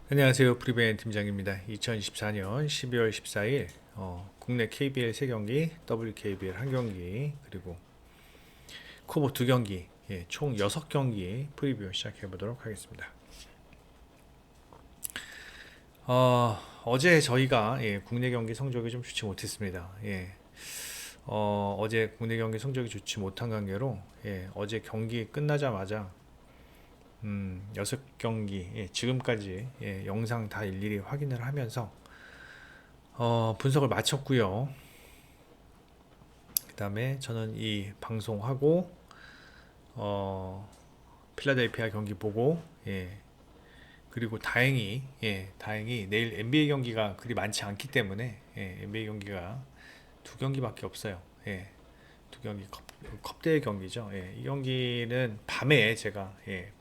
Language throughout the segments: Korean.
안녕하세요. 프리베인 팀장입니다. 2024년 12월 14일 국내 KBL 3경기, WKBL 1경기, 그리고 코보 2경기, 총 6경기 프리뷰 시작해 보도록 하겠습니다. 어제 저희가 국내 경기 성적이 좀 좋지 못했습니다. 어제 국내 경기 성적이 좋지 못한 관계로 어제 경기 끝나자마자 6경기 지금까지 영상 다 일일이 확인을 하면서 분석을 마쳤고요. 그 다음에 저는 이 방송하고 필라델피아 경기 보고 그리고 다행히 내일 NBA 경기가 그리 많지 않기 때문에 NBA 경기가 2경기밖에 없어요. 2경기 컵대회 경기죠. 이 경기는 밤에 제가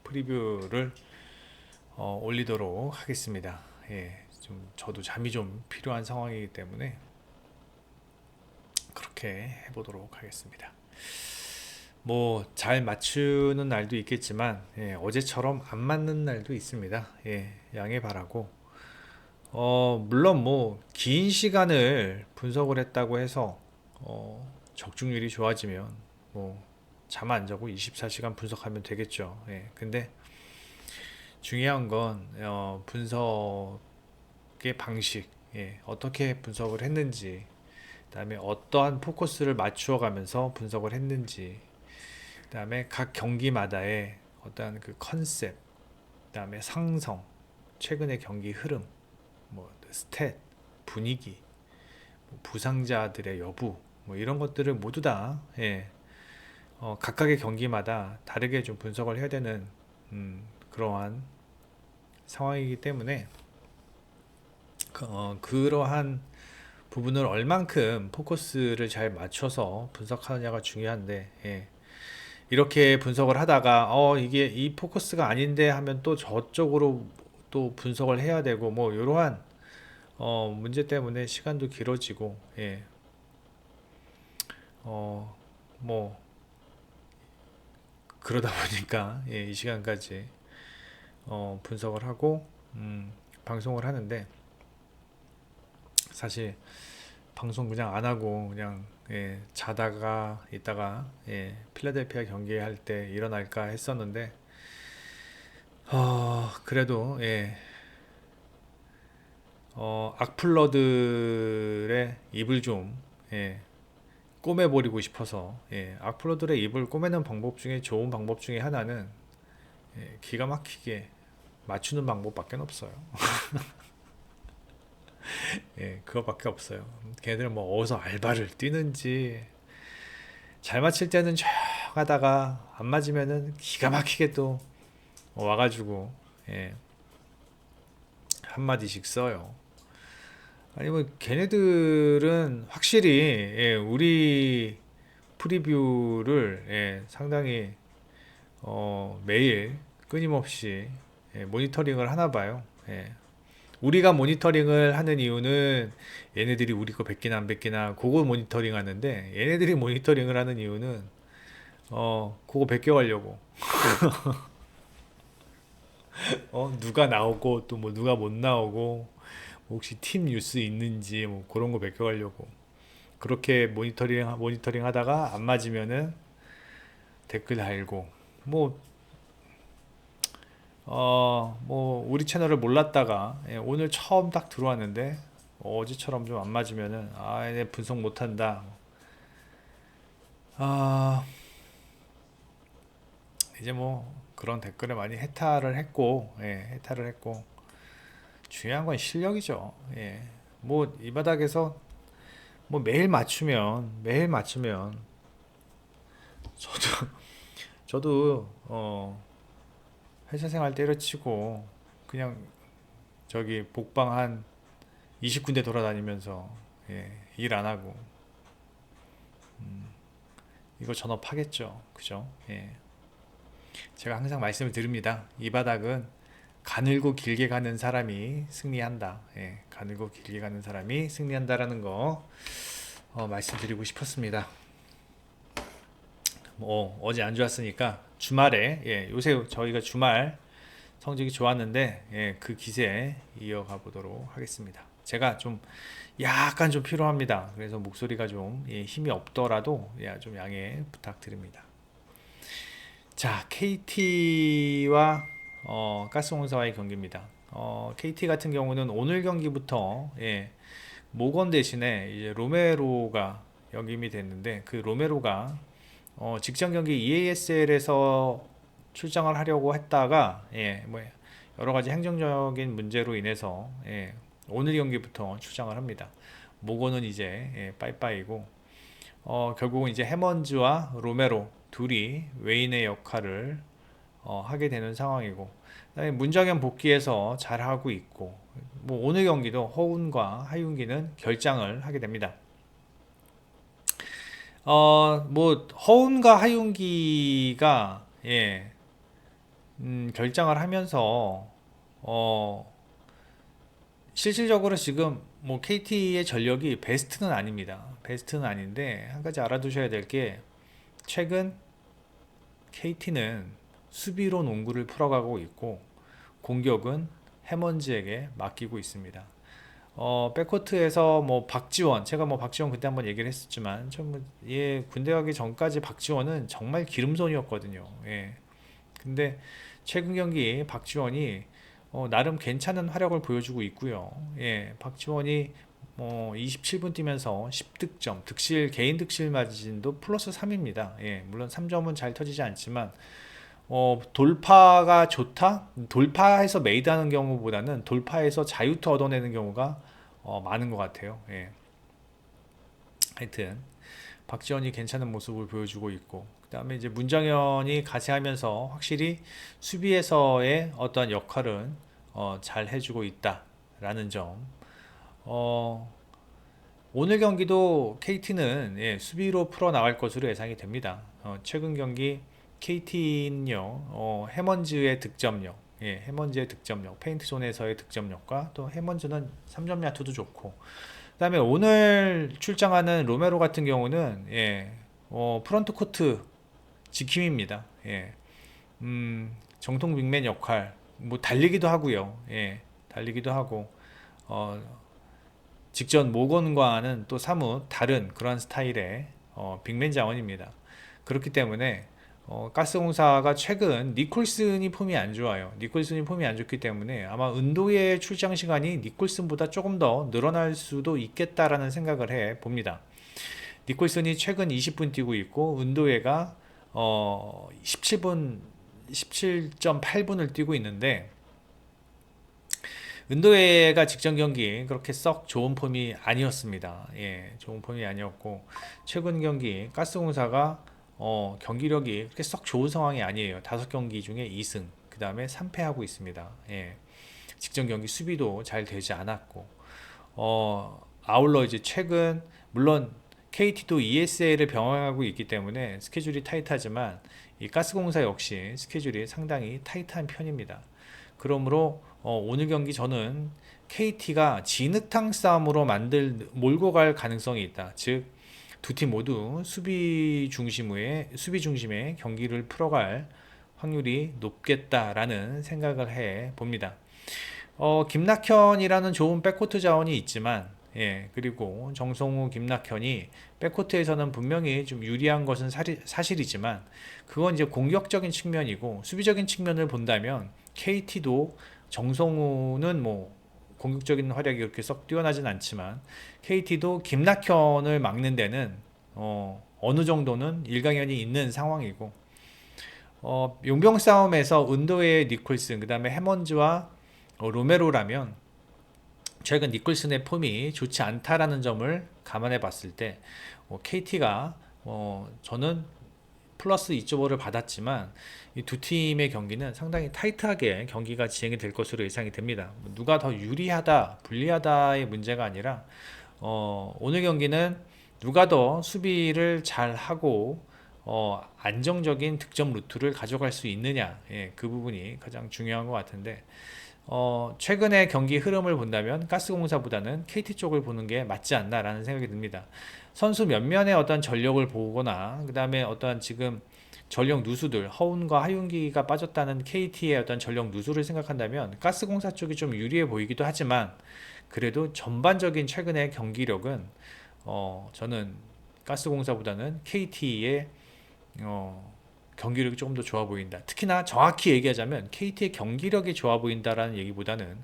프리뷰를 올리도록 하겠습니다. 좀 저도 잠이 좀 필요한 상황이기 때문에 그렇게 해보도록 하겠습니다. 뭐 잘 맞추는 날도 있겠지만 어제처럼 안 맞는 날도 있습니다. 양해 바라고 물론 뭐 긴 시간을 분석을 했다고 해서 적중률이 좋아지면 뭐 잠 안 자고 24시간 분석하면 되겠죠. 근데 중요한 건 분석의 방식, 어떻게 분석을 했는지, 그다음에 어떠한 포커스를 맞추어 가면서 분석을 했는지, 그다음에 각 경기마다의 어떠한 그 컨셉, 그다음에 상성, 최근의 경기 흐름, 뭐 스탯, 분위기, 뭐 부상자들의 여부, 뭐 이런 것들을 모두 다 각각의 경기마다 다르게 좀 분석을 해야 되는 그러한 상황이기 때문에 그러한 부분을 얼만큼 포커스를 잘 맞춰서 분석하느냐가 중요한데 이렇게 분석을 하다가 이게 이 포커스가 아닌데 하면 또 저쪽으로 또 분석을 해야 되고 뭐 이러한 문제 때문에 시간도 길어지고 뭐 그러다 보니까 이 시간까지 분석을 하고 방송을 하는데 사실 방송 그냥 안 하고 그냥 자다가 있다가 필라델피아 경기할 때 일어날까 했었는데 그래도 악플러들의 입을 좀 꼬매버리고 싶어서 악플러들의 입을 꼬매는 방법 중에 좋은 방법 중에 하나는 기가 막히게 맞추는 방법밖에 없어요. 그거밖에 없어요. 걔들 뭐 어디서 알바를 뛰는지 잘 맞힐 때는 쭉 하다가 안 맞으면은 기가 막히게 또 와가지고 예, 한마디씩 써요. 아니 뭐 걔네들은 확실히 우리 프리뷰를 상당히 매일 끊임없이 모니터링을 하나 봐요. 우리가 모니터링을 하는 이유는 얘네들이 우리 거 뵙기나 안 뵙기나 그거 모니터링 하는데 얘네들이 모니터링을 하는 이유는 그거 베껴가려고 누가 나오고 또 뭐 누가 못 나오고 뭐 혹시 팀 뉴스 있는지 뭐 그런 거 베껴가려고 그렇게 모니터링 하다가 안 맞으면은 댓글 달고 뭐 뭐 우리 채널을 몰랐다가 오늘 처음 딱 들어왔는데 어제처럼 좀 안 맞으면은 얘네 분석 못한다. 아 이제 뭐 그런 댓글을 많이 해탈을 했고 중요한 건 실력이죠. 뭐 이 바닥에서 뭐 매일 맞추면 저도 저도 회사 생활 때려치고 그냥 저기 복방 한 20군데 돌아다니면서 일 안 하고 이거 전업하겠죠. 그죠? 제가 항상 말씀을 드립니다. 이 바닥은 가늘고 길게 가는 사람이 승리한다. 가늘고 길게 가는 사람이 승리한다라는 거 말씀드리고 싶었습니다. 어제 안 좋았으니까 주말에 요새 저희가 주말 성적이 좋았는데 그 기세 이어가 보도록 하겠습니다. 제가 좀 약간 좀 필요합니다. 그래서 목소리가 좀 힘이 없더라도 좀 양해 부탁드립니다. 자, KT와 가스공사와의 경기입니다. KT 같은 경우는 오늘 경기부터 모건 대신에 이제 로메로가 영입이 됐는데, 그 로메로가 직전 경기 EASL에서 출장을 하려고 했다가 뭐 여러 가지 행정적인 문제로 인해서 오늘 경기부터 출장을 합니다. 모건은 이제 빠이빠이고, 결국은 이제 해먼즈와 로메로 둘이 웨인의 역할을 하게 되는 상황이고, 그다음에 문정현 복귀해서 잘하고 있고, 뭐 오늘 경기도 허운과 하윤기는 결장을 하게 됩니다. 뭐 허운과 하윤기가 결장을 하면서 실질적으로 지금 뭐 KT의 전력이 베스트는 아닙니다. 베스트는 아닌데, 한 가지 알아두셔야 될 게, 최근 KT는 수비로 농구를 풀어가고 있고 공격은 해먼즈에게 맡기고 있습니다. 백코트에서 뭐 박지원, 제가 뭐 박지원 그때 한번 얘기를 했었지만, 군대 가기 전까지 박지원은 정말 기름손이었거든요. 근데 최근 경기 박지원이 나름 괜찮은 활약을 보여주고 있고요. 박지원이 27분 뛰면서 10득점, 개인 득실 마진도 플러스 3입니다. 물론 3점은 잘 터지지 않지만, 돌파가 좋다? 돌파해서 메이드하는 경우보다는 돌파해서 자유투 얻어내는 경우가 많은 것 같아요. 하여튼 박지원이 괜찮은 모습을 보여주고 있고, 그 다음에 이제 문정현이 가세하면서 확실히 수비에서의 어떠한 역할은 잘 해주고 있다라는 점. 오늘 경기도 KT는 수비로 풀어나갈 것으로 예상이 됩니다. 최근 경기 KT는요, 해먼즈의 득점력, 해먼즈의 득점력, 페인트존에서의 득점력과 또 해먼즈는 3점 야투도 좋고, 그 다음에 오늘 출장하는 로메로 같은 경우는 프런트 코트 지킴입니다. 정통 빅맨 역할, 뭐 달리기도 하고요. 달리기도 하고, 직전 모건과는 또 사뭇 다른 그런 스타일의 빅맨 자원입니다. 그렇기 때문에 가스공사가 최근 니콜슨이 폼이 안 좋아요. 니콜슨이 폼이 안 좋기 때문에 아마 은도의 출장 시간이 니콜슨보다 조금 더 늘어날 수도 있겠다라는 생각을 해 봅니다. 니콜슨이 최근 20분 뛰고 있고, 은도회가 17.8분을 뛰고 있는데, 은도회가 직전 경기 그렇게 썩 좋은 폼이 아니었습니다. 좋은 폼이 아니었고, 최근 경기 가스공사가 경기력이 그렇게 썩 좋은 상황이 아니에요. 5경기 중에 2승, 그 다음에 3패하고 있습니다. 직전 경기 수비도 잘 되지 않았고, 아울러 이제 최근, 물론 KT도 ESL을 병행하고 있기 때문에 스케줄이 타이트하지만, 이 가스공사 역시 스케줄이 상당히 타이트한 편입니다. 그러므로 오늘 경기 저는 KT가 진흙탕 싸움으로 몰고 갈 가능성이 있다. 즉, 두 팀 모두 수비 중심의 경기를 풀어갈 확률이 높겠다라는 생각을 해 봅니다. 김낙현이라는 좋은 백코트 자원이 있지만, 그리고 정성우, 김낙현이 백코트에서는 분명히 좀 유리한 것은 사실이지만, 그건 이제 공격적인 측면이고, 수비적인 측면을 본다면 KT도, 정성우는 뭐 공격적인 활약이 그렇게 썩 뛰어나진 않지만, KT도 김낙현을 막는 데는 어느 정도는 일강연이 있는 상황이고, 용병 싸움에서 은도의 니콜슨, 그 다음에 해먼즈와 로메로라면 최근 니콜슨의 폼이 좋지 않다라는 점을 감안해 봤을 때, KT가 저는 플러스 2.5를 받았지만, 이 두 팀의 경기는 상당히 타이트하게 경기가 진행이 될 것으로 예상이 됩니다. 누가 더 유리하다, 불리하다의 문제가 아니라, 오늘 경기는 누가 더 수비를 잘 하고 안정적인 득점 루트를 가져갈 수 있느냐, 그 부분이 가장 중요한 것 같은데, 최근의 경기 흐름을 본다면 가스공사보다는 KT 쪽을 보는 게 맞지 않나라는 생각이 듭니다. 선수 면면의 어떤 전력을 보거나, 그 다음에 어떤 지금 전력 누수들, 허운과 하윤기가 빠졌다는 KT의 어떤 전력 누수를 생각한다면 가스공사 쪽이 좀 유리해 보이기도 하지만 그래도 전반적인 최근의 경기력은 저는 가스공사보다는 KT의 경기력이 조금 더 좋아 보인다. 특히나 정확히 얘기하자면 KT의 경기력이 좋아 보인다라는 얘기보다는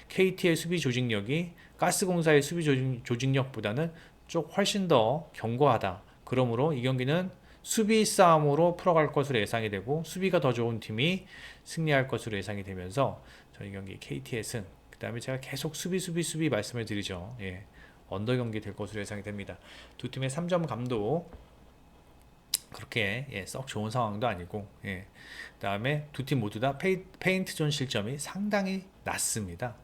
KT의 수비 조직력이 가스공사의 수비 조직력보다는 좀 훨씬 더 견고하다. 그러므로 이 경기는 수비 싸움으로 풀어갈 것으로 예상이 되고 수비가 더 좋은 팀이 승리할 것으로 예상이 되면서 저희 경기 KT의 승. 그 다음에 제가 계속 수비 말씀을 드리죠. 예, 언더 경기 될 것으로 예상이 됩니다. 두 팀의 3점 감도 그렇게 썩 좋은 상황도 아니고 그 다음에 두 팀 모두 다 페인트 존 실점이 상당히 낮습니다.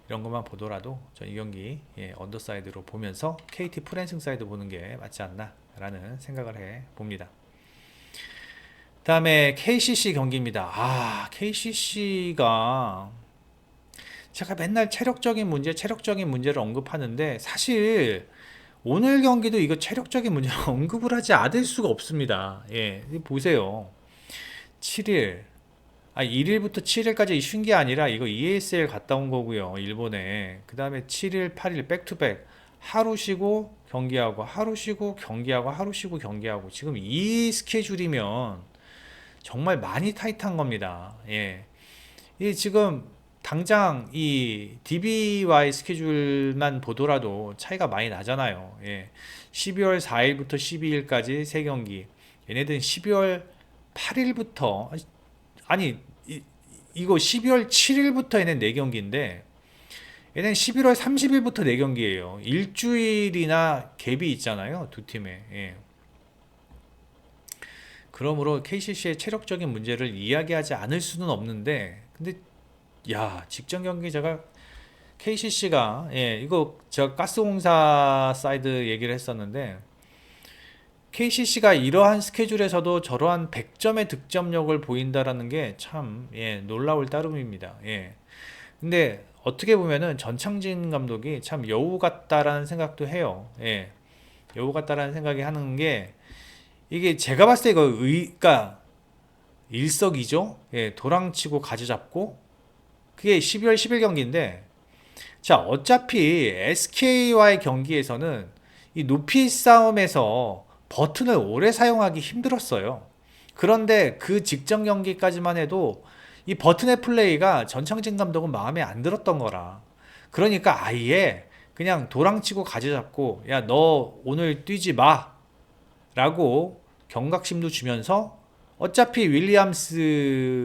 이런 것만 보더라도 전 이 경기 언더사이드로 보면서 KT 프랜승 사이드 보는 게 맞지 않나 라는 생각을 해 봅니다. 다음에 KCC 경기입니다. KCC가 제가 맨날 체력적인 문제를 언급하는데 사실 오늘 경기도 이거 체력적인 문제를 언급을 하지 않을 수가 없습니다. 보세요. 7일 1일부터 7일까지 쉰 게 아니라 이거 EASL 갔다 온 거고요. 일본에. 그 다음에 7일, 8일 백투백 하루 쉬고 경기하고 하루 쉬고 경기하고 하루 쉬고 경기하고 지금 이 스케줄이면 정말 많이 타이트한 겁니다. 이 지금 당장 이 DBY 스케줄만 보더라도 차이가 많이 나잖아요. 12월 4일부터 12일까지 3경기. 얘네들은 12월 8일부터 이거 12월 7일부터 얘는 4경기인데 얘는 11월 30일부터 4경기예요. 일주일이나 갭이 있잖아요. 두 팀에. 그러므로 KCC의 체력적인 문제를 이야기하지 않을 수는 없는데 근데 직전 경기 제가 KCC가 이거 제가 가스공사 사이드 얘기를 했었는데 KCC가 이러한 스케줄에서도 저러한 100점의 득점력을 보인다라는 게 참 놀라울 따름입니다. 근데 어떻게 보면은 전창진 감독이 참 여우 같다라는 생각도 해요. 여우 같다라는 생각이 하는 게 이게 제가 봤을 때 이거 그러니까 일석이조. 도랑치고 가지 잡고 그게 12월 10일 경기인데 자 어차피 SK와의 경기에서는 이 높이 싸움에서 버튼을 오래 사용하기 힘들었어요. 그런데 그 직전 경기까지만 해도 이 버튼의 플레이가 전창진 감독은 마음에 안 들었던 거라. 그러니까 아예 그냥 도랑치고 가지 잡고 야 너 오늘 뛰지 마 라고 경각심도 주면서 어차피 윌리엄스를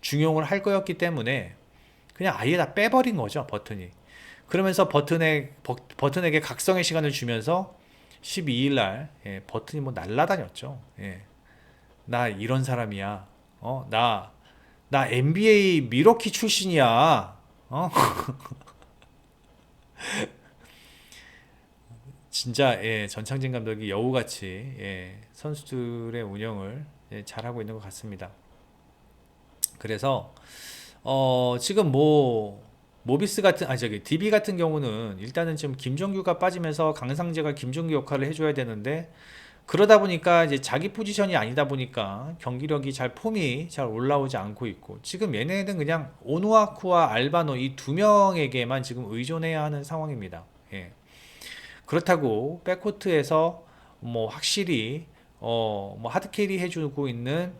중용을 할 거였기 때문에 그냥 아예 다 빼버린 거죠 버튼이. 그러면서 버튼에게 각성의 시간을 주면서 12일 날 버튼이 뭐 날라다녔죠. 나 이런 사람이야. 나 NBA 미러키 출신이야. 진짜 전창진 감독이 여우같이 선수들의 운영을 잘하고 있는 것 같습니다. 그래서 지금 모비스 같은 DB 같은 경우는 일단은 지금 김종규가 빠지면서 강상재가 김종규 역할을 해줘야 되는데 그러다 보니까 이제 자기 포지션이 아니다 보니까 경기력이 폼이 잘 올라오지 않고 있고 지금 얘네는 그냥 오누아쿠와 알바노 이 두 명에게만 지금 의존해야 하는 상황입니다. 그렇다고 백코트에서 뭐 확실히 뭐 하드캐리 해주고 있는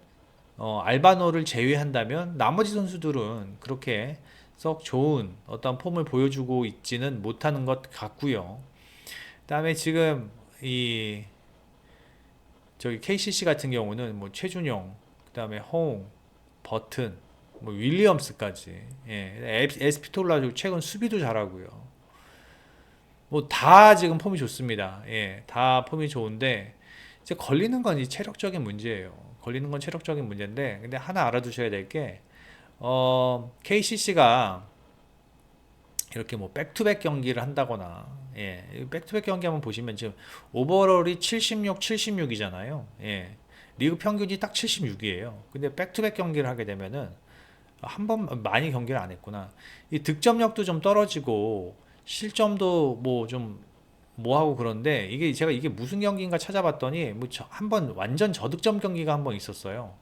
알바노를 제외한다면 나머지 선수들은 그렇게 썩 좋은 어떤 폼을 보여주고 있지는 못하는 것 같고요. 그다음에 지금 저기 KCC 같은 경우는 뭐 최준용, 그다음에 허웅, 버튼, 뭐 윌리엄스까지, 에스피톨라 최근 수비도 잘하고요. 뭐 다 지금 폼이 좋습니다. 다 폼이 좋은데 이제 걸리는 건 이 체력적인 문제예요. 걸리는 건 체력적인 문제인데 근데 하나 알아두셔야 될 게 KCC가 이렇게 뭐 백투백 경기를 한다거나 백투백 경기 한번 보시면 지금 오버롤이 76, 76이잖아요. 리그 평균이 딱 76이에요. 근데 백투백 경기를 하게 되면은 한 번 많이 경기를 안 했구나. 이 득점력도 좀 떨어지고 실점도 뭐 하고 그런데 이게 제가 이게 무슨 경기인가 찾아봤더니 뭐 한번 완전 저득점 경기가 한번 있었어요.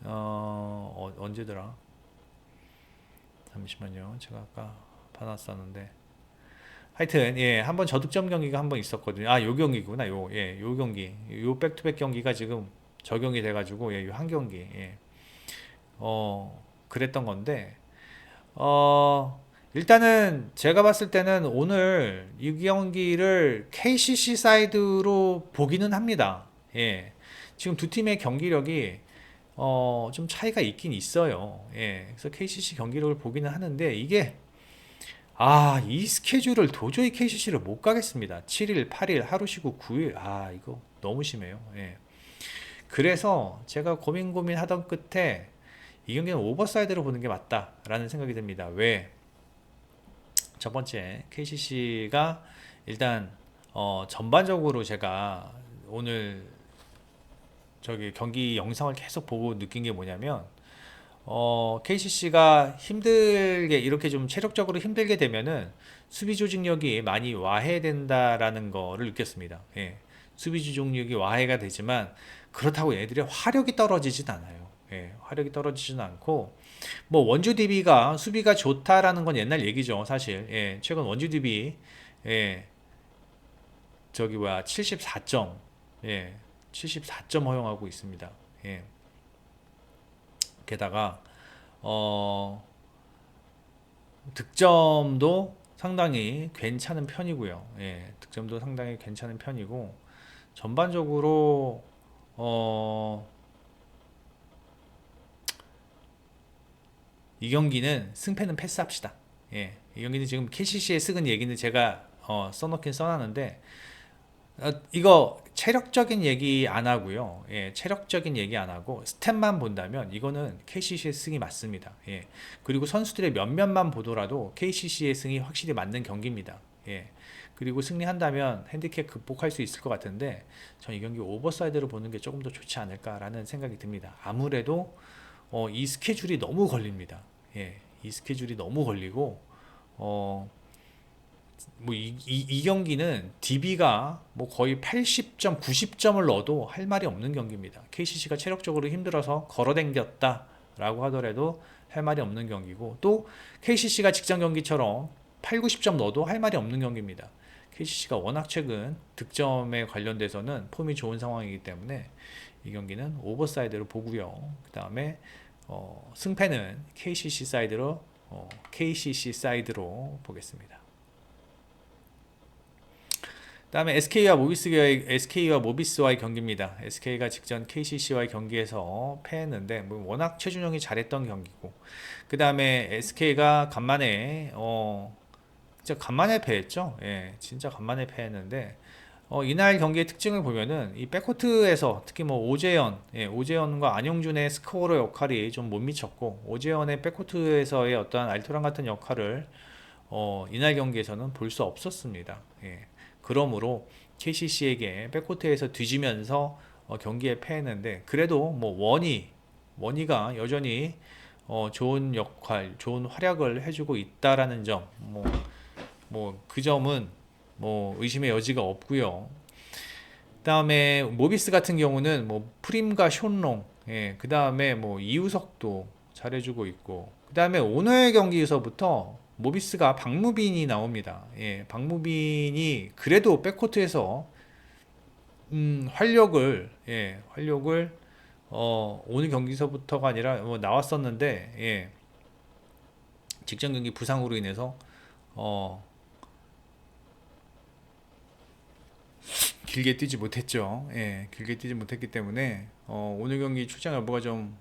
언제더라? 잠시만요. 제가 아까 봐놨었는데 하여튼 예, 한번 저득점 경기가 한번 있었거든요. 아, 요 경기구나. 요 경기. 요 백투백 경기가 지금 적용이 돼 가지고 요 한 경기. 예. 그랬던 건데 일단은 제가 봤을 때는 오늘 이 경기를 KCC 사이드로 보기는 합니다. 예. 지금 두 팀의 경기력이 좀 차이가 있긴 있어요. 예. 그래서 KCC 경기력을 보기는 하는데 이게 이 스케줄을 도저히 KCC를 못 가겠습니다. 7일, 8일, 하루 쉬고 9일. 이거 너무 심해요. 예. 그래서 제가 고민 하던 끝에 이 경기는 오버사이드로 보는 게 맞다라는 생각이 듭니다. 왜? 첫 번째, KCC가 일단 전반적으로 제가 오늘 저기 경기 영상을 계속 보고 느낀 게 뭐냐면 KCC가 힘들게 이렇게 좀 체력적으로 힘들게 되면은 수비 조직력이 많이 와해된다라는 거를 느꼈습니다. 예. 수비 조직력이 와해가 되지만 그렇다고 얘들의 화력이 떨어지진 않아요. 예. 화력이 떨어지진 않고 뭐 원주 DB가 수비가 좋다라는 건 옛날 얘기죠, 사실. 예. 최근 원주 DB 예. 저기 뭐야 74점 예. 74점 허용하고 있습니다. 예. 게다가 어, 득점도 상당히 괜찮은 편이고요. 예, 득점도 상당히 괜찮은 편이고 전반적으로 어, 이 경기는 승패는 패스합시다. 예, 이 경기는 지금 KCC에 쓰은 얘기는 제가 써놓긴 써놨는데 이거 체력적인 얘기 안 하고요. 예, 체력적인 얘기 안 하고 스탯만 본다면 이거는 KCC의 승이 맞습니다. 예, 그리고 선수들의 몇몇만 보더라도 KCC의 승이 확실히 맞는 경기입니다. 예, 그리고 승리한다면 핸디캡 극복할 수 있을 것 같은데 전 이 경기 오버사이드로 보는 게 조금 더 좋지 않을까라는 생각이 듭니다. 아무래도 이 스케줄이 너무 걸립니다. 예, 이 스케줄이 너무 걸리고 뭐 이 경기는 DB가 뭐 거의 80점, 90점을 넣어도 할 말이 없는 경기입니다. KCC가 체력적으로 힘들어서 걸어댕겼다라고 하더라도 할 말이 없는 경기고 또 KCC가 직전 경기처럼 8, 90점 넣어도 할 말이 없는 경기입니다. KCC가 워낙 최근 득점에 관련돼서는 폼이 좋은 상황이기 때문에 이 경기는 오버사이드로 보고요. 그 다음에 승패는 KCC 사이드로 보겠습니다. 다음에 SK와 모비스와의 경기입니다. SK가 직전 KCC와의 경기에서 패했는데 뭐 워낙 최준용이 잘했던 경기고 그 다음에 SK가 간만에 진짜 간만에 패했죠. 예, 진짜 간만에 패했는데 이날 경기의 특징을 보면은 이 백코트에서 특히 뭐 오재현과 안용준의 스코어러 역할이 좀 못 미쳤고 오재현의 백코트에서의 어떠한 알토란 같은 역할을 이날 경기에서는 볼 수 없었습니다. 예. 그러므로 KCC에게 백코트에서 뒤지면서 경기에 패했는데 그래도 뭐 원희가 여전히 좋은 역할, 좋은 활약을 해주고 있다라는 점, 뭐 그 점은 뭐 의심의 여지가 없고요. 그다음에 모비스 같은 경우는 뭐 프림과 숀롱, 예, 그다음에 뭐 이우석도 잘해주고 있고, 그다음에 오늘 경기에서부터 모비스가 박무빈이 나옵니다. 예, 박무빈이 그래도 백코트에서 활력을 오늘 경기서부터가 아니라 뭐 나왔었는데 예, 직전 경기 부상으로 인해서 길게 뛰지 못했죠. 예, 길게 뛰지 못했기 때문에 오늘 경기 출장 여부가 좀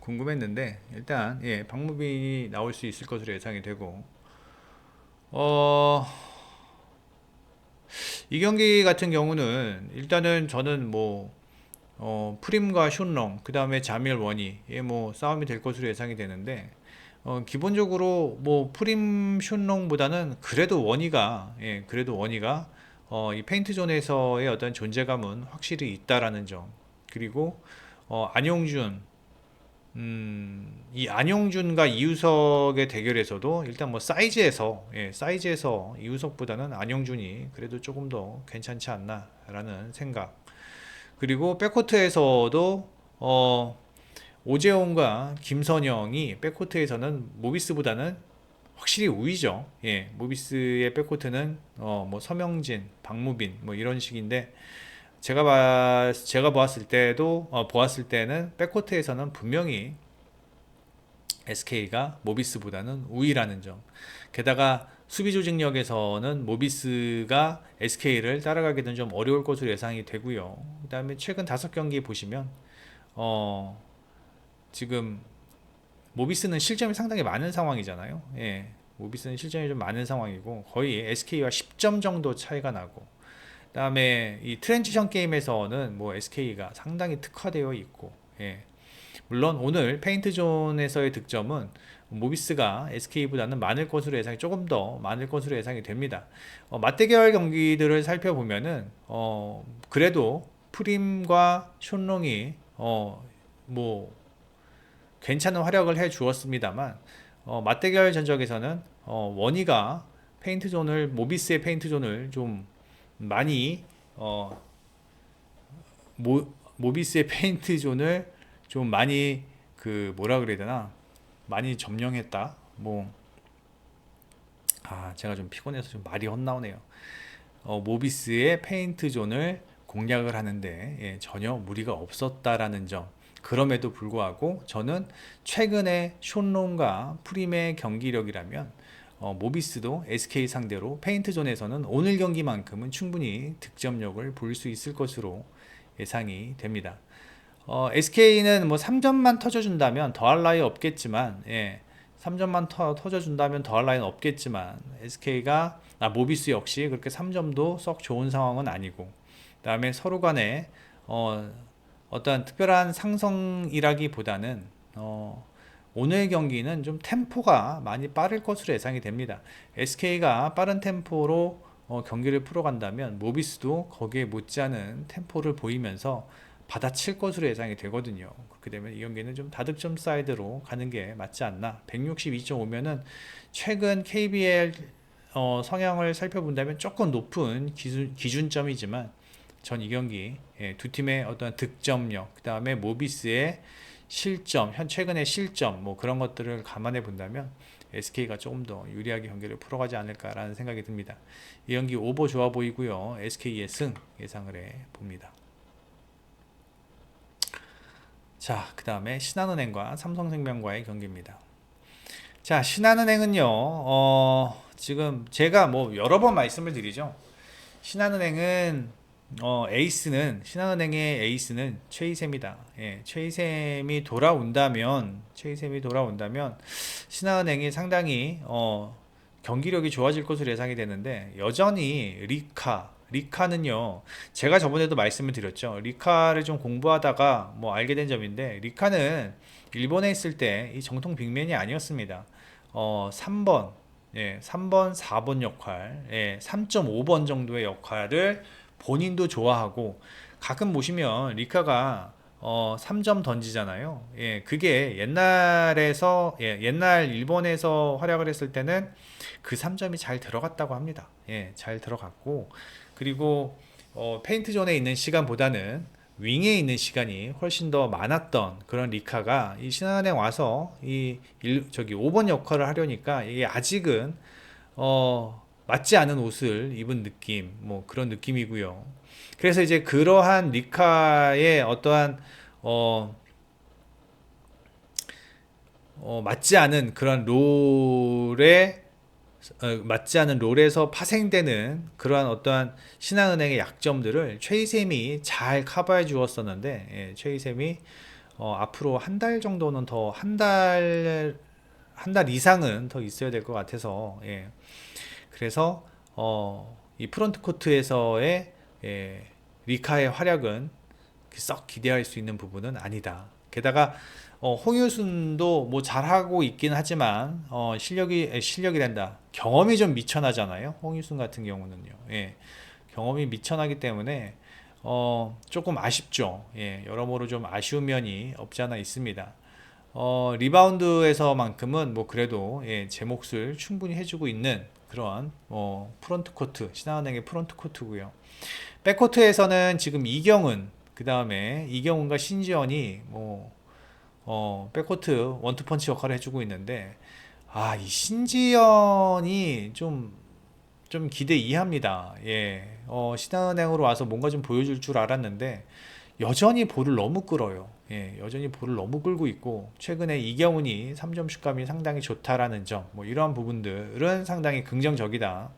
궁금했는데 일단 예, 박무빈이 나올 수 있을 것으로 예상이 되고 이 경기 같은 경우는 일단은 저는 뭐 프림과 숀롱 그 다음에 자밀 원이 뭐 싸움이 될 것으로 예상이 되는데 기본적으로 뭐 프림 숀롱보다는 그래도 원이가 이 페인트 존에서의 어떤 존재감은 확실히 있다라는 점 그리고 안용준 이 안용준과 이우석의 대결에서도 일단 뭐 사이즈에서 이우석보다는 안용준이 그래도 조금 더 괜찮지 않나라는 생각. 그리고 백코트에서도 오재홍과 김선영이 백코트에서는 모비스보다는 확실히 우위죠. 예, 모비스의 백코트는 뭐 서명진, 박무빈 뭐 이런 식인데 제가 보았을 때는 백코트에서는 분명히 SK가 모비스보다는 우위라는 점. 게다가 수비 조직력에서는 모비스가 SK를 따라가기는 좀 어려울 것으로 예상이 되고요. 그다음에 최근 5경기 보시면 어, 지금 모비스는 실점이 상당히 많은 상황이잖아요. 예. 모비스는 실점이 좀 많은 상황이고 거의 SK와 10점 정도 차이가 나고 그다음에 이 트랜지션 게임에서는 뭐 SK가 상당히 특화되어 있고 예. 물론 오늘 페인트 존에서의 득점은 모비스가 SK보다는 많을 것으로 예상이 조금 더 많을 것으로 예상이 됩니다. 맞대결 경기들을 살펴보면은 그래도 프림과 션롱이 뭐 괜찮은 활약을 해 주었습니다만 맞대결 전적에서는 원희가 모비스의 페인트 존을 좀 많이 모비스의 페인트 존을 좀 많이 그 뭐라 그래야 되나 많이 점령했다. 뭐 제가 좀 피곤해서 좀 말이 헛나오네요. 모비스의 페인트 존을 공략을 하는데 전혀 무리가 없었다라는 점. 그럼에도 불구하고 저는 최근에 션론과 프림의 경기력이라면 모비스도 SK 상대로 페인트 존에서는 오늘 경기만큼은 충분히 득점력을 볼 수 있을 것으로 예상이 됩니다. SK는 뭐 3점만 터져준다면 더할 나위 없겠지만, 3점만 터져준다면 더할 나위는 없겠지만, 모비스 역시 그렇게 3점도 썩 좋은 상황은 아니고, 그 다음에 서로 간에, 어떤 특별한 상성이라기보다는, 오늘 경기는 좀 템포가 많이 빠를 것으로 예상이 됩니다. SK가 빠른 템포로 경기를 풀어간다면 모비스도 거기에 못지않은 템포를 보이면서 받아칠 것으로 예상이 되거든요. 그렇게 되면 이 경기는 좀 다득점 사이드로 가는 게 맞지 않나. 162.5면은 최근 KBL 성향을 살펴본다면 조금 높은 기준점이지만 전 이 경기 두 팀의 어떤 득점력, 그 다음에 모비스의 실점, 최근의 실점 뭐 그런 것들을 감안해 본다면 SK가 조금 더 유리하게 경기를 풀어가지 않을까라는 생각이 듭니다. 이 경기 오버 좋아 보이고요. SK의 승 예상을 해 봅니다. 자, 그 다음에 신한은행과 삼성생명과의 경기입니다. 자, 신한은행은요, 지금 제가 뭐 여러 번 말씀을 드리죠. 신한은행은, 신한은행의 에이스는 최이샘이다. 예, 최이샘이 돌아온다면, 신한은행이 상당히, 경기력이 좋아질 것으로 예상이 되는데, 여전히 리카는요, 제가 저번에도 말씀을 드렸죠. 리카를 좀 공부하다가 뭐 알게 된 점인데, 리카는 일본에 있을 때 이 정통 빅맨이 아니었습니다. 3번, 3번, 4번 역할, 3.5번 정도의 역할을 본인도 좋아하고, 가끔 보시면 리카가 3점 던지잖아요. 그게 옛날 일본에서 활약을 했을 때는 그 3점이 잘 들어갔다고 합니다. 잘 들어갔고, 그리고 페인트 존에 있는 시간보다는 윙에 있는 시간이 훨씬 더 많았던 그런 리카가 이 신한은행 와서 저기 5번 역할을 하려니까 이게 아직은 맞지 않은 옷을 입은 느낌, 뭐 그런 느낌이고요. 그래서 이제 그러한 리카의 어떠한 어, 맞지 않은 그런 맞지 않은 롤에서 파생되는 그러한 어떠한 신한은행의 약점들을 최이샘이 잘 커버해 주었었는데, 최이샘이 앞으로 한 달 정도는 더 한 달 이상은 더 있어야 될 것 같아서, 그래서 이 프론트 코트에서의 리카의 활약은 썩 기대할 수 있는 부분은 아니다. 게다가 홍유순도 뭐 잘하고 있긴 하지만 실력이란다. 경험이 좀 미천하잖아요. 홍유순 같은 경우는요. 경험이 미천하기 때문에 조금 아쉽죠. 여러모로 좀 아쉬운 면이 없지 않아 있습니다. 리바운드에서만큼은 뭐 그래도 예, 제 몫을 충분히 해주고 있는 그런 프론트 코트, 신한은행의 프론트 코트고요. 백코트에서는 지금 이경은, 그 다음에 이경은과 신지현이 백코트 원투펀치 역할을 해주고 있는데, 이 신지현이 좀 기대 이합니다. 예, 신한은행으로 와서 뭔가 좀 보여줄 줄 알았는데, 여전히 볼을 너무 끌어요. 예, 여전히 볼을 너무 끌고 있고, 최근에 이경훈이 3점 슛감이 상당히 좋다라는 점, 뭐 이러한 부분들은 상당히 긍정적이다.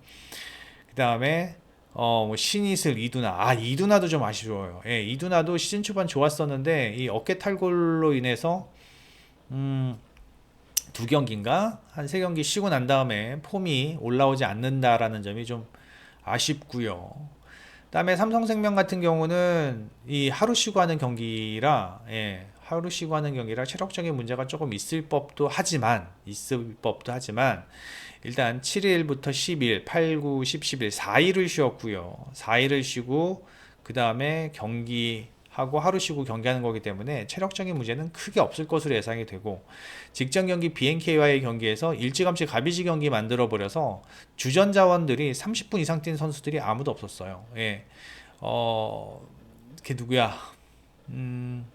그 다음에 뭐 신이슬, 이두나, 이두나도 좀 아쉬워요. 예, 이두나도 시즌 초반 좋았었는데 이 어깨 탈골로 인해서 음, 두 경기인가 한 세 경기 쉬고 난 다음에 폼이 올라오지 않는다라는 점이 좀 아쉽고요. 그다음에 삼성생명 같은 경우는 이 하루 쉬고 하는 경기라, 예, 하루 쉬고 하는 경기라 체력적인 문제가 조금 있을 법도 하지만 일단 7일부터 10일, 8, 9, 10, 11, 4일을 쉬었고요. 4일을 쉬고 그 다음에 경기하고 하루 쉬고 경기하는 거기 때문에 체력적인 문제는 크게 없을 것으로 예상이 되고, 직전 경기 BNK와의 경기에서 일찌감치 가비지 경기 만들어 버려서 주전 자원들이 30분 이상 뛴 선수들이 아무도 없었어요. 예. 걔 누구야? 음,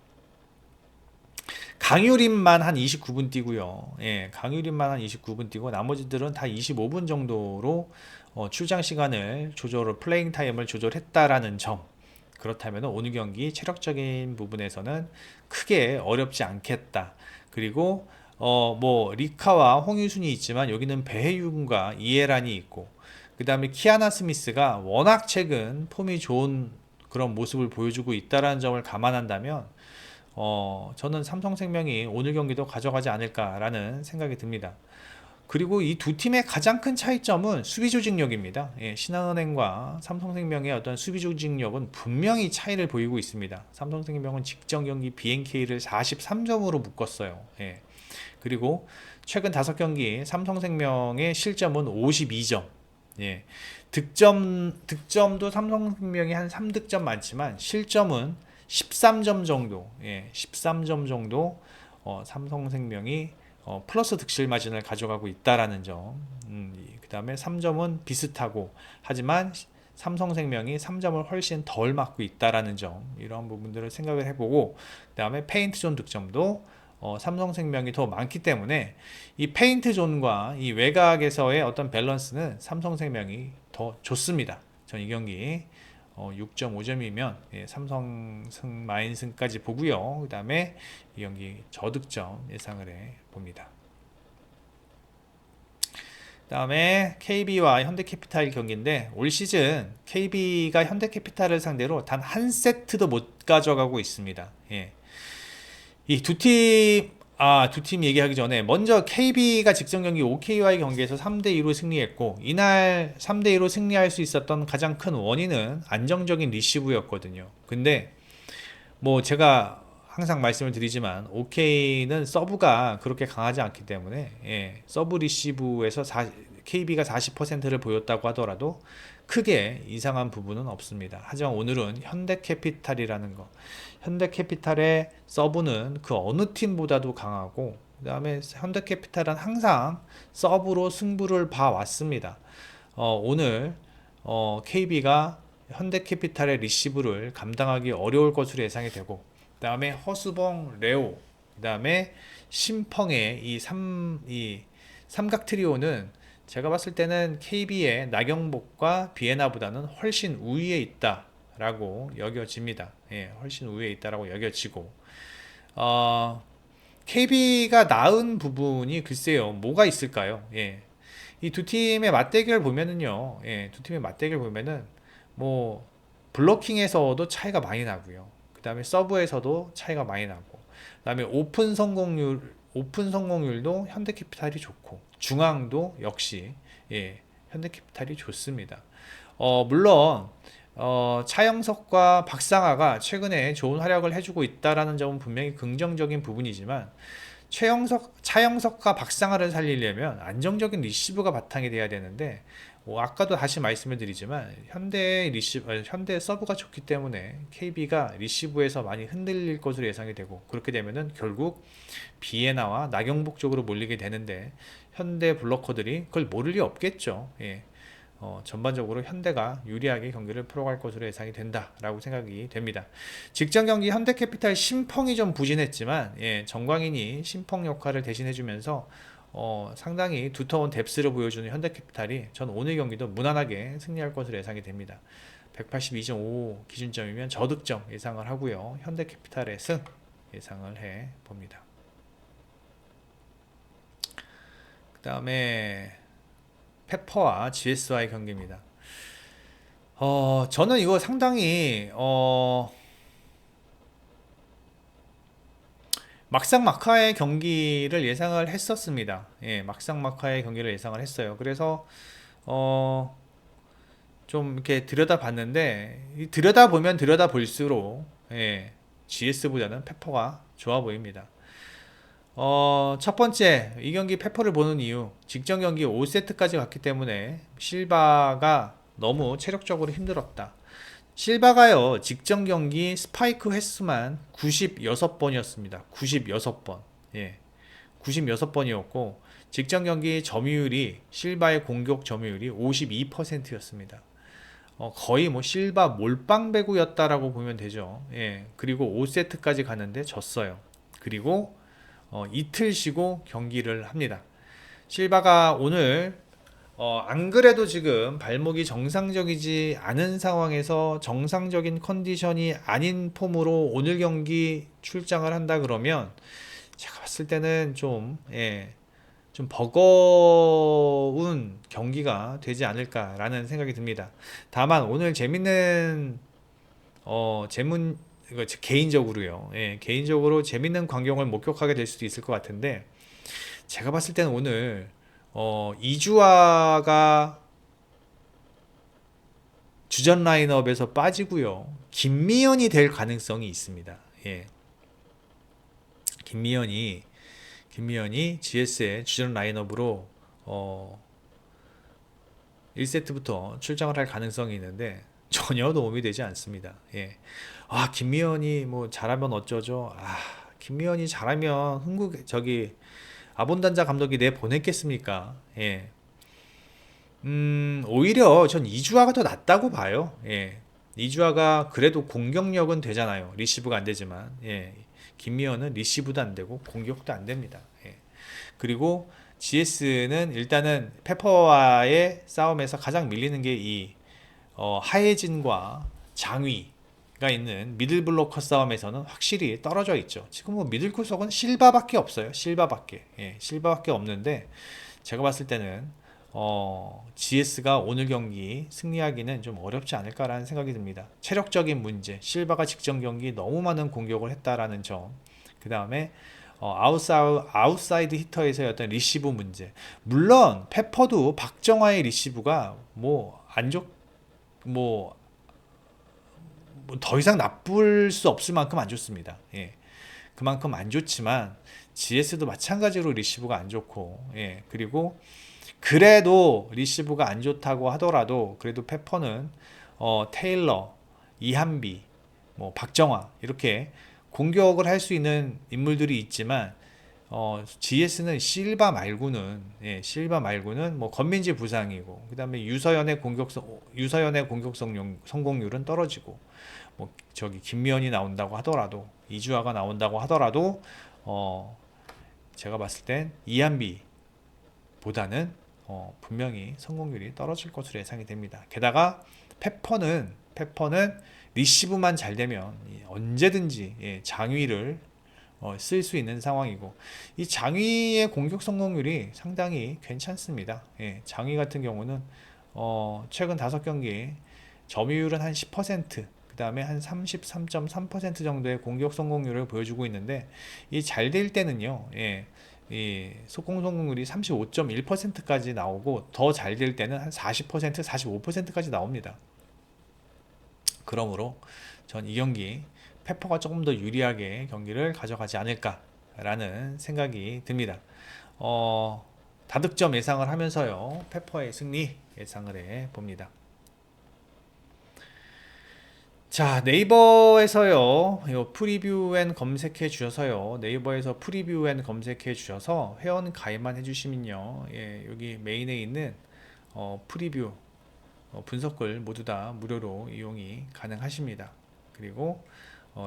강유림만 한 29분 뛰고요. 예, 강유림만 한 29분 뛰고 나머지들은 다 25분 정도로 출장 시간을 플레잉 타임을 조절했다라는 점. 그렇다면 오늘 경기 체력적인 부분에서는 크게 어렵지 않겠다. 그리고 뭐 리카와 홍유순이 있지만 여기는 배혜윤과 이해란이 있고, 그 다음에 키아나 스미스가 워낙 최근 폼이 좋은 그런 모습을 보여주고 있다라는 점을 감안한다면 저는 삼성생명이 오늘 경기도 가져가지 않을까라는 생각이 듭니다. 그리고 이 두 팀의 가장 큰 차이점은 수비 조직력입니다. 예, 신한은행과 삼성생명의 어떤 수비 조직력은 분명히 차이를 보이고 있습니다. 삼성생명은 직전 경기 BNK를 43점으로 묶었어요. 예. 그리고 최근 5경기 삼성생명의 실점은 52점. 예. 득점도 삼성생명이 한 3득점 많지만 실점은 13점 정도, 13점 정도 삼성생명이 플러스 득실 마진을 가져가고 있다라는 점. 그 다음에 3점은 비슷하고 하지만 삼성생명이 3점을 훨씬 덜 맞고 있다라는 점, 이런 부분들을 생각을 해보고, 그 다음에 페인트 존 득점도 삼성생명이 더 많기 때문에 이 페인트 존과 이 외곽에서의 어떤 밸런스는 삼성생명이 더 좋습니다. 전 이 경기 6.5점이면 삼성 승 마인승까지 보고요. 그 다음에 이 경기 저득점 예상을 해 봅니다. 그 다음에 KB와 현대캐피탈 경기인데, 올 시즌 KB가 현대캐피탈을 상대로 단 한 세트도 못 가져가고 있습니다. 예. 이 두 팀 얘기하기 전에 먼저 KB가 직전 경기 OK와의 경기에서 3대2로 승리했고, 이날 3대2로 승리할 수 있었던 가장 큰 원인은 안정적인 리시브였거든요. 근데 뭐 제가 항상 말씀을 드리지만 OK는 서브가 그렇게 강하지 않기 때문에, 서브 리시브에서 KB가 40%를 보였다고 하더라도 크게 이상한 부분은 없습니다. 하지만 오늘은 현대캐피탈의 서브는 그 어느 팀보다도 강하고, 그 다음에 현대캐피탈은 항상 서브로 승부를 봐왔습니다. 오늘 KB가 현대캐피탈의 리시브를 감당하기 어려울 것으로 예상이 되고, 그 다음에 허수봉, 레오, 그 다음에 심펑의 이 삼각 트리오는 제가 봤을 때는 KB의 나경복과 비에나보다는 훨씬 우위에 있다라고 여겨집니다. 훨씬 우위에 있다라고 여겨지고, KB가 나은 부분이 글쎄요, 뭐가 있을까요? 이 두 팀의 맞대결 보면은요, 뭐 블로킹에서도 차이가 많이 나고요. 그 다음에 서브에서도 차이가 많이 나고, 그 다음에 오픈 성공률도 현대캐피탈이 좋고, 중앙도 역시 현대캐피탈이 좋습니다. 물론 차영석과 박상아가 최근에 좋은 활약을 해주고 있다라는 점은 분명히 긍정적인 부분이지만, 차영석과 박상아를 살리려면 안정적인 리시브가 바탕이 돼야 되는데 아까도 다시 말씀을 드리지만 현대 서브가 좋기 때문에 KB가 리시브에서 많이 흔들릴 것으로 예상이 되고, 그렇게 되면은 결국 비에나와 나경복 쪽으로 몰리게 되는데, 현대 블로커들이 그걸 모를 리 없겠죠. 예. 전반적으로 현대가 유리하게 경기를 풀어갈 것으로 예상이 된다라고 생각이 됩니다. 직전 경기 현대캐피탈 심펑이 좀 부진했지만, 예, 정광인이 심펑 역할을 대신해주면서 상당히 두터운 뎁스를 보여주는 현대캐피탈이 전 오늘 경기도 무난하게 승리할 것으로 예상이 됩니다. 182.5 기준점이면 저득점 예상을 하고요. 현대캐피탈의 승 예상을 해 봅니다. 그 다음에 페퍼와 GS와의 경기입니다. 저는 이거 상당히 막상막하의 경기를 예상을 했었습니다. 예, 막상막하의 경기를 예상을 했어요. 그래서 좀 이렇게 들여다봤는데, 들여다보면 들여다볼수록, 예, GS보다는 페퍼가 좋아 보입니다. 첫 번째, 이 경기 페퍼를 보는 이유, 직전 경기 5세트까지 갔기 때문에 실바가 너무 체력적으로 힘들었다. 실바가요, 직전 경기 스파이크 횟수만 96번이었습니다. 96번. 예. 96번이었고, 직전 경기 점유율이, 실바의 공격 점유율이 52%였습니다. 거의 뭐 실바 몰빵 배구였다라고 보면 되죠. 예. 그리고 5세트까지 갔는데 졌어요. 그리고 이틀 쉬고 경기를 합니다. 실바가 오늘 안 그래도 지금 발목이 정상적이지 않은 상황에서 정상적인 컨디션이 아닌 폼으로 오늘 경기 출장을 한다 그러면, 제가 봤을 때는 좀, 예, 좀 버거운 경기가 되지 않을까라는 생각이 듭니다. 다만 오늘 재밌는 이거 개인적으로요. 예, 개인적으로 재밌는 광경을 목격하게 될 수도 있을 것 같은데, 제가 봤을 때는 오늘 이주아가 주전 라인업에서 빠지고요. 김미연이 될 가능성이 있습니다. 예. 김미연이 GS의 주전 라인업으로 1세트부터 출장을 할 가능성이 있는데 전혀 도움이 되지 않습니다. 예. 김미연이 뭐 잘하면 어쩌죠? 김미연이 잘하면 아본단자 감독이 내 보냈겠습니까? 예. 오히려 전 이주아가 더 낫다고 봐요. 예. 이주아가 그래도 공격력은 되잖아요. 리시브가 안 되지만. 예. 김미연은 리시브도 안 되고 공격도 안 됩니다. 예. 그리고 GS는 일단은 페퍼와의 싸움에서 가장 밀리는 게 이 하예진과 장위가 있는 미들 블로커 싸움에서는 확실히 떨어져 있죠. 지금 뭐 미들 구석은 실바밖에 없어요. 실바밖에. 예, 실바밖에 없는데, 제가 봤을 때는 GS가 오늘 경기 승리하기는 좀 어렵지 않을까라는 생각이 듭니다. 체력적인 문제, 실바가 직전 경기 너무 많은 공격을 했다라는 점, 그 다음에 아웃사이드 히터에서의 어떤 리시브 문제. 물론 페퍼도 박정화의 리시브가 더 이상 나쁠 수 없을 만큼 안 좋습니다. 예. 그만큼 안 좋지만 GS도 마찬가지로 리시브가 안 좋고, 예. 그리고 그래도 리시브가 안 좋다고 하더라도 그래도 페퍼는 테일러, 이한비, 박정화 이렇게 공격을 할 수 있는 인물들이 있지만, GS는 실바 말고는 건민지 부상이고, 그다음에 유서연의 공격성 성공률은 떨어지고, 김미연이 나온다고 하더라도, 이주아가 나온다고 하더라도 제가 봤을 땐 이한비보다는 분명히 성공률이 떨어질 것으로 예상이 됩니다. 게다가 페퍼는 리시브만 잘 되면 언제든지 장위를 쓸 수 있는 상황이고, 이 장위의 공격 성공률이 상당히 괜찮습니다. 예, 장위 같은 경우는 최근 5경기 점유율은 한 10%, 그 다음에 한 33.3% 정도의 공격 성공률을 보여주고 있는데, 이 잘 될 때는요, 예, 이 속공 성공률이 35.1%까지 나오고, 더 잘 될 때는 한 40%, 45%까지 나옵니다. 그러므로 전 이 경기 페퍼가 조금 더 유리하게 경기를 가져가지 않을까라는 생각이 듭니다. 다득점 예상을 하면서요. 페퍼의 승리 예상을 해 봅니다. 자, 네이버에서요. 요 프리뷰 앤 검색해 주셔서요. 네이버에서 프리뷰 앤 검색해 주셔서 회원 가입만 해 주시면요. 예, 여기 메인에 있는 프리뷰 분석글 모두 다 무료로 이용이 가능하십니다. 그리고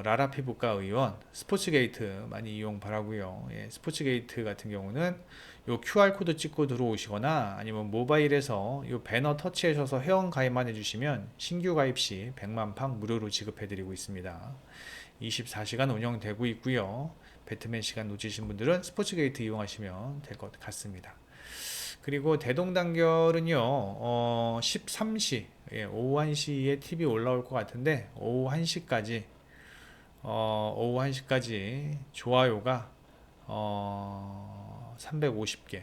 라라 피부과 의원 스포츠게이트 많이 이용 바라고요. 예, 스포츠게이트 같은 경우는 요 QR코드 찍고 들어오시거나 아니면 모바일에서 요 배너 터치하셔서 회원 가입만 해주시면 신규 가입 시 100만팡 무료로 지급해드리고 있습니다. 24시간 운영되고 있고요. 배트맨 시간 놓치신 분들은 스포츠게이트 이용하시면 될 것 같습니다. 그리고 대동단결은요 13시 오후 1시에 TV 올라올 것 같은데 오후 1시까지 오후 1시까지 좋아요가 350개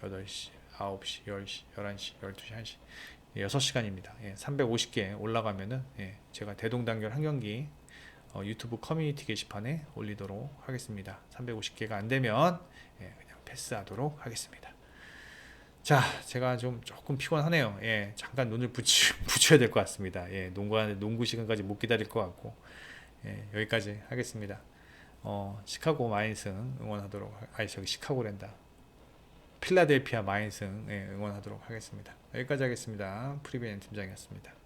8시 9시 10시 11시 12시 1시 6시간입니다 350개 올라가면은 제가 대동단결 한 경기 유튜브 커뮤니티 게시판에 올리도록 하겠습니다. 350개가 안되면 그냥 패스하도록 하겠습니다. 자, 제가 좀 조금 피곤하네요. 잠깐 눈을 붙여야 될 것 같습니다. 농구 시간까지 못 기다릴 것 같고, 여기까지 하겠습니다. 시카고 마인승 응원하도록, 저기 시카고랜다. 필라델피아 마인승 응원하도록 하겠습니다. 여기까지 하겠습니다. 프리베인 팀장이었습니다.